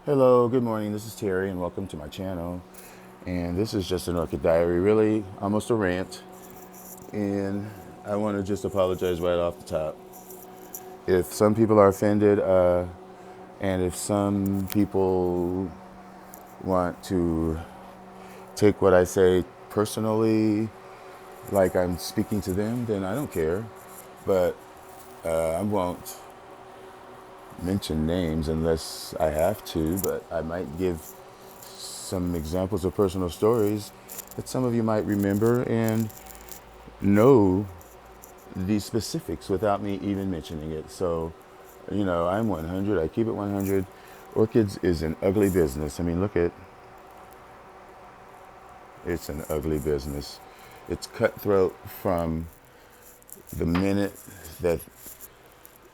Hello, good morning. This is Terry, and welcome to my channel. And this is just an orchid diary, really almost a rant. And I want to just apologize right off the top. If some people are offended, and if some people want to take what I say personally, like I'm speaking to them, then I don't care. But I won't mention names unless I have to, but I might give some examples of personal stories that some of you might remember and know the specifics without me even mentioning it. So, I'm 100. I keep it 100. Orchids is an ugly business. I mean, look at it's an ugly business. It's cutthroat from the minute that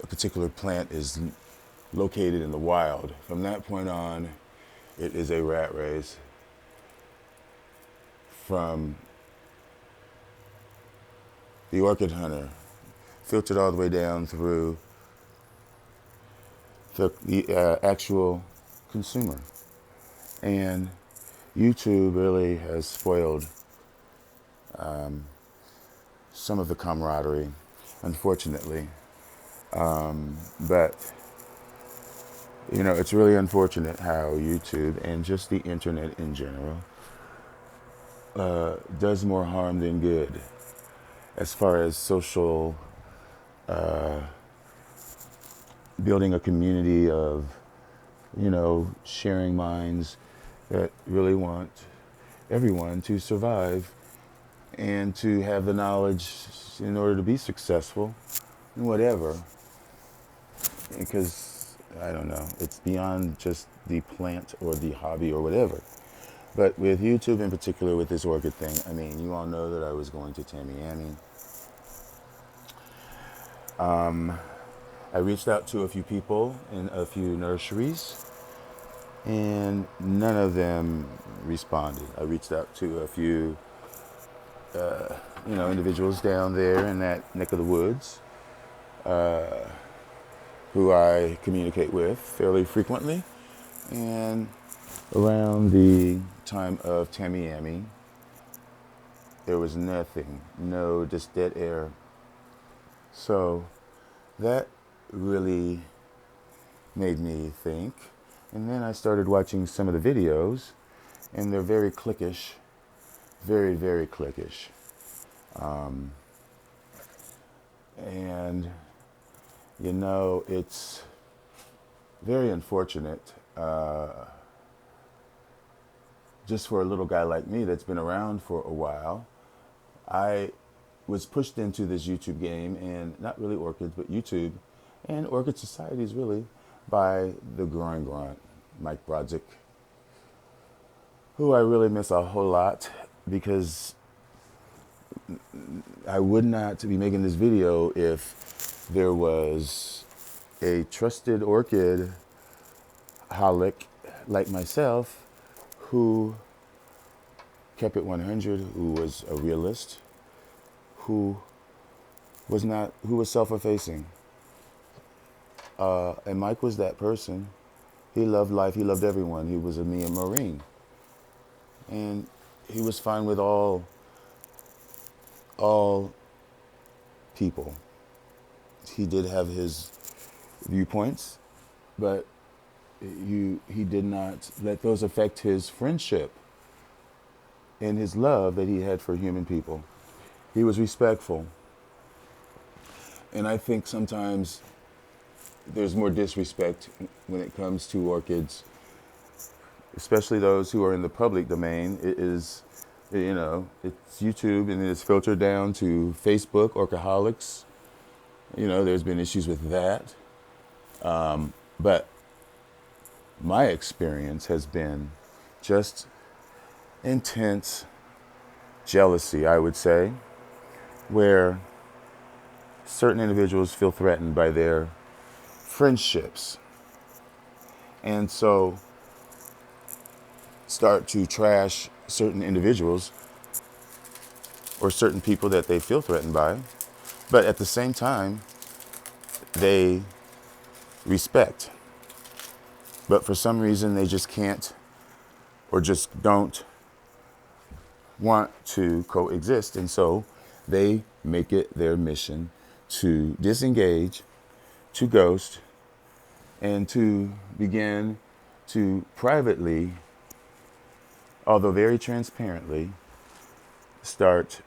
a particular plant is located in the wild. From that point on, it is a rat race. From the orchid hunter, filtered all the way down through the actual consumer. And YouTube really has spoiled some of the camaraderie, unfortunately. But, it's really unfortunate how YouTube and just the internet in general does more harm than good as far as social building a community of, sharing minds that really want everyone to survive and to have the knowledge in order to be successful in whatever. Because, I don't know, it's beyond just the plant or the hobby or whatever. But with YouTube in particular, with this orchid thing, I mean, you all know that I was going to Tamiami. I reached out to a few people in a few nurseries, and none of them responded. I reached out to a few, individuals down there in that neck of the woods, who I communicate with fairly frequently. And around the time of Tamiami, there was nothing, just dead air. So that really made me think. And then I started watching some of the videos, and they're very cliquish, very, very cliquish. And, it's very unfortunate, just for a little guy like me that's been around for a while. I was pushed into this YouTube game, and not really orchids, but YouTube and orchid societies really, by the growing grunt, Mike Brodzik, who I really miss a whole lot, because I would not be making this video if there was a trusted orchid holic like myself who kept it 100, who was a realist, who was self-effacing. And Mike was that person. He loved life. He loved everyone. He was a Marine. And he was fine with all people. He did have his viewpoints, but he did not let those affect his friendship and his love that he had for human people. He was respectful. And I think sometimes there's more disrespect when it comes to orchids, especially those who are in the public domain. It is, it's YouTube, and it's filtered down to Facebook, Orchaholics. There's been issues with that. But my experience has been just intense jealousy, I would say, where certain individuals feel threatened by their friendships, and so start to trash certain individuals or certain people that they feel threatened by, but at the same time they respect. but for some reason they just can't or just don't want to coexist. And so they make it their mission to disengage, to ghost, and to begin to privately, although very transparently, start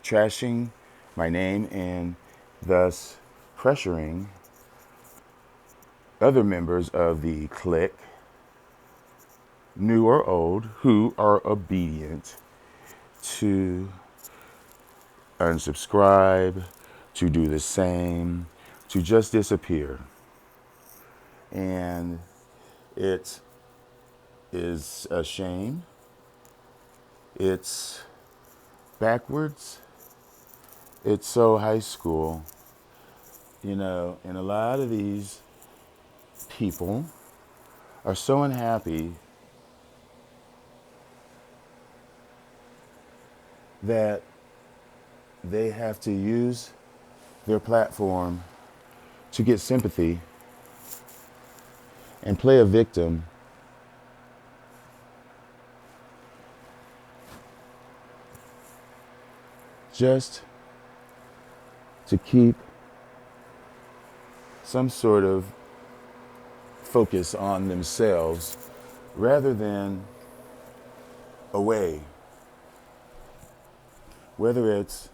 trashing my name and thus pressuring other members of the clique, new or old, who are obedient, to unsubscribe, to do the same, to just disappear. And it is a shame. It's backwards. It's so high school, and a lot of these people are so unhappy that they have to use their platform to get sympathy and play a victim just to keep some sort of focus on themselves rather than away. Whether it's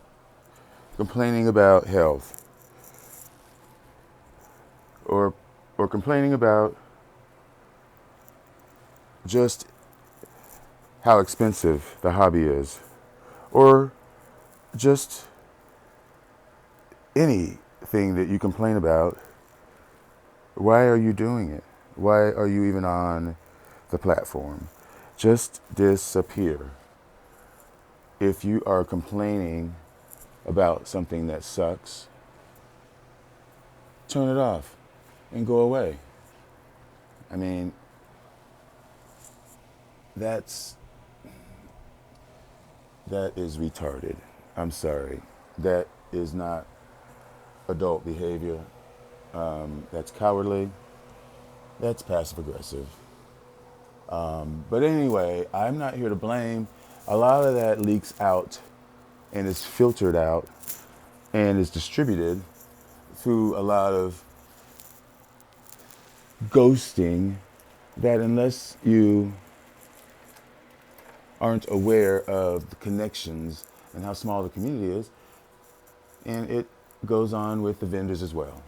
complaining about health or complaining about just how expensive the hobby is, or just anything that you complain about, why are you doing it? Why are you even on the platform? Just disappear. If you are complaining about something that sucks, turn it off and go away. I mean, that is retarded. I'm sorry. That is not adult behavior. That's cowardly. That's passive aggressive. But anyway, I'm not here to blame. A lot of that leaks out and is filtered out and is distributed through a lot of ghosting that, unless you aren't aware of the connections and how small the community is, and it goes on with the vendors as well,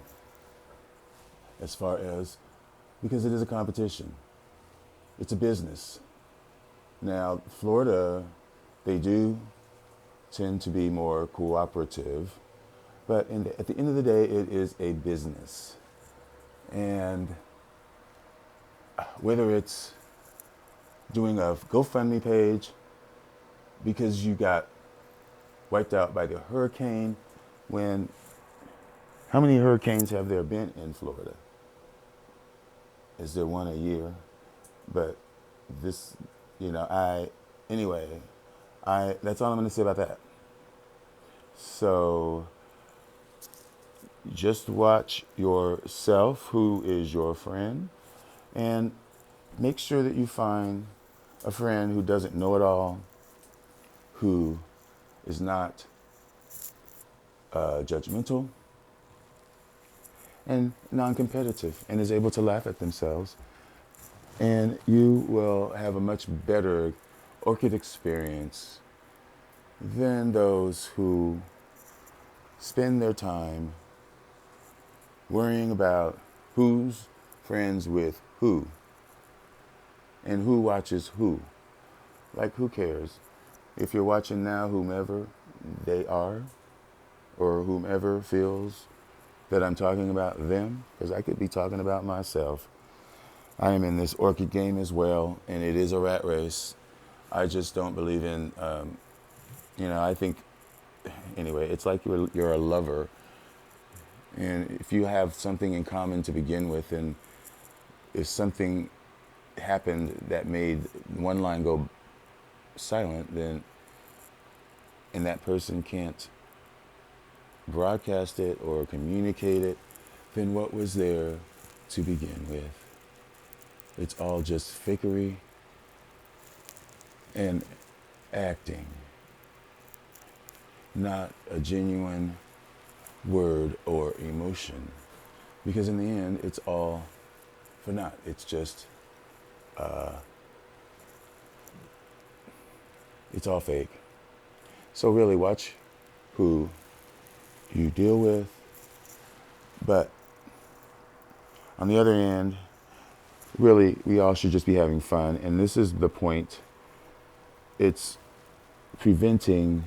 as far as, because it is a competition. It's a business. Now, Florida, they do tend to be more cooperative, but at the end of the day, it is a business. And whether it's doing a GoFundMe page because you got wiped out by the hurricane, when, how many hurricanes have there been in Florida? Is there one a year? But this, that's all I'm going to say about that. So just watch yourself, who is your friend, and make sure that you find a friend who doesn't know it all, who is not judgmental and non-competitive, and is able to laugh at themselves. And you will have a much better orchid experience than those who spend their time worrying about who's friends with who and who watches who. Like, who cares? If you're watching now, whomever they are, or whomever feels that I'm talking about them, because I could be talking about myself. I am in this orchid game as well, and it is a rat race. I just don't believe in, I think, anyway, it's like you're a lover. And if you have something in common to begin with, and if something happened that made one line go silent, then, and that person can't broadcast it or communicate it, then what was there to begin with. It's all just fakery and acting, not a genuine word or emotion. Because in the end, it's all for naught. It's just, it's all fake. So really watch who you deal with. But on the other end, really, we all should just be having fun. And this is the point. It's preventing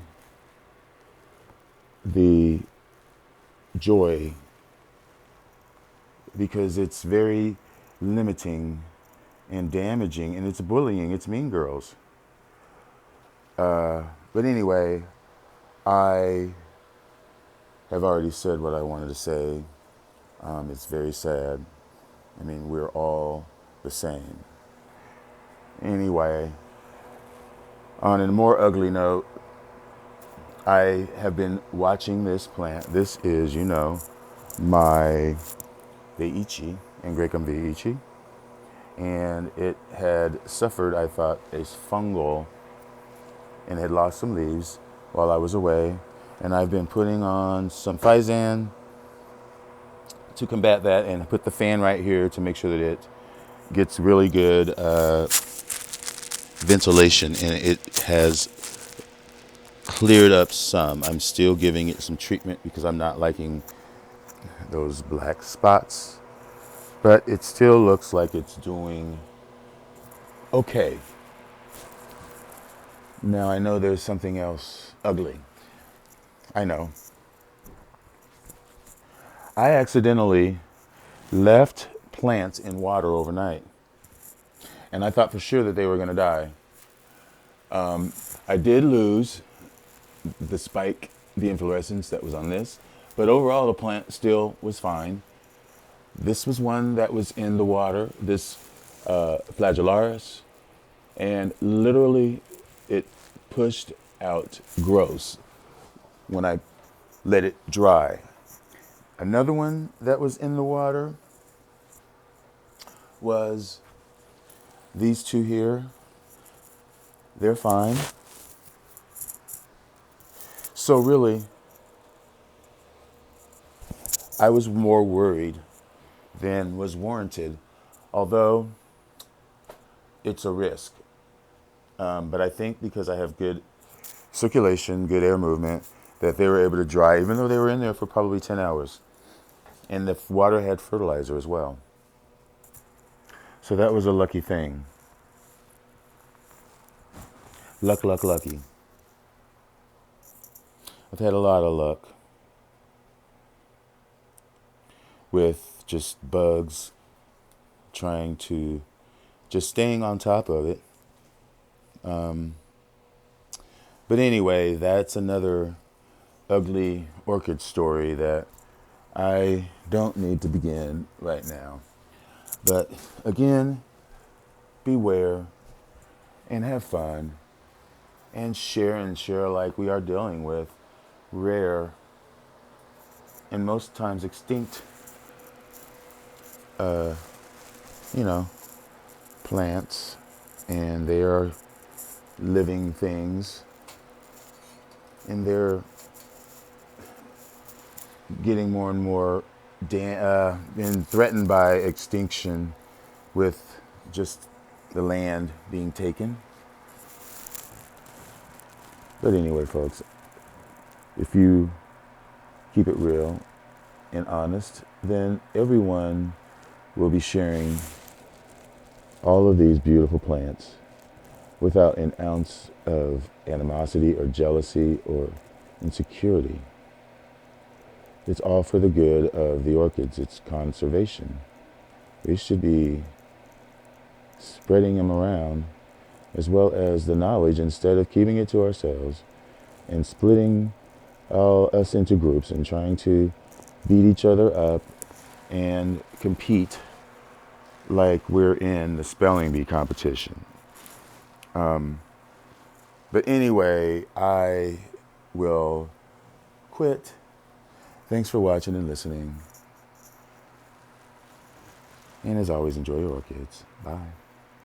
the joy because it's very limiting and damaging, and it's bullying. It's mean girls. But anyway, I have already said what I wanted to say. It's very sad. I mean, we're all the same. Anyway, on a more ugly note, I have been watching this plant. This is, my Veichi, Angraecum Veichi. And it had suffered, I thought, a fungal and had lost some leaves while I was away. And I've been putting on some Physan to combat that and put the fan right here to make sure that it gets really good ventilation, and it has cleared up some. I'm still giving it some treatment because I'm not liking those black spots, but it still looks like it's doing okay. Now I know there's something else ugly. I know. I accidentally left plants in water overnight, and I thought for sure that they were going to die. I did lose the spike, the inflorescence that was on this, but overall the plant still was fine. This was one that was in the water, this flagellaris, and literally it pushed out gross when I let it dry. Another one that was in the water was these two here. They're fine. So really, I was more worried than was warranted, although it's a risk. But I think because I have good circulation, good air movement, that they were able to dry, even though they were in there for probably 10 hours. And the water had fertilizer as well. So that was a lucky thing. Lucky. I've had a lot of luck with just bugs, trying to, just staying on top of it. But anyway, that's another ugly orchid story that I don't need to begin right now. But again, beware and have fun and share like we are dealing with rare and most times extinct, plants, and they are living things, and they're getting more and more been threatened by extinction with just the land being taken. But anyway, folks, if you keep it real and honest, then everyone will be sharing all of these beautiful plants without an ounce of animosity or jealousy or insecurity. It's all for the good of the orchids. It's conservation. We should be spreading them around, as well as the knowledge, instead of keeping it to ourselves and splitting us into groups and trying to beat each other up and compete like we're in the spelling bee competition. But anyway, I will quit. Thanks for watching and listening. And as always, enjoy your orchids. Bye.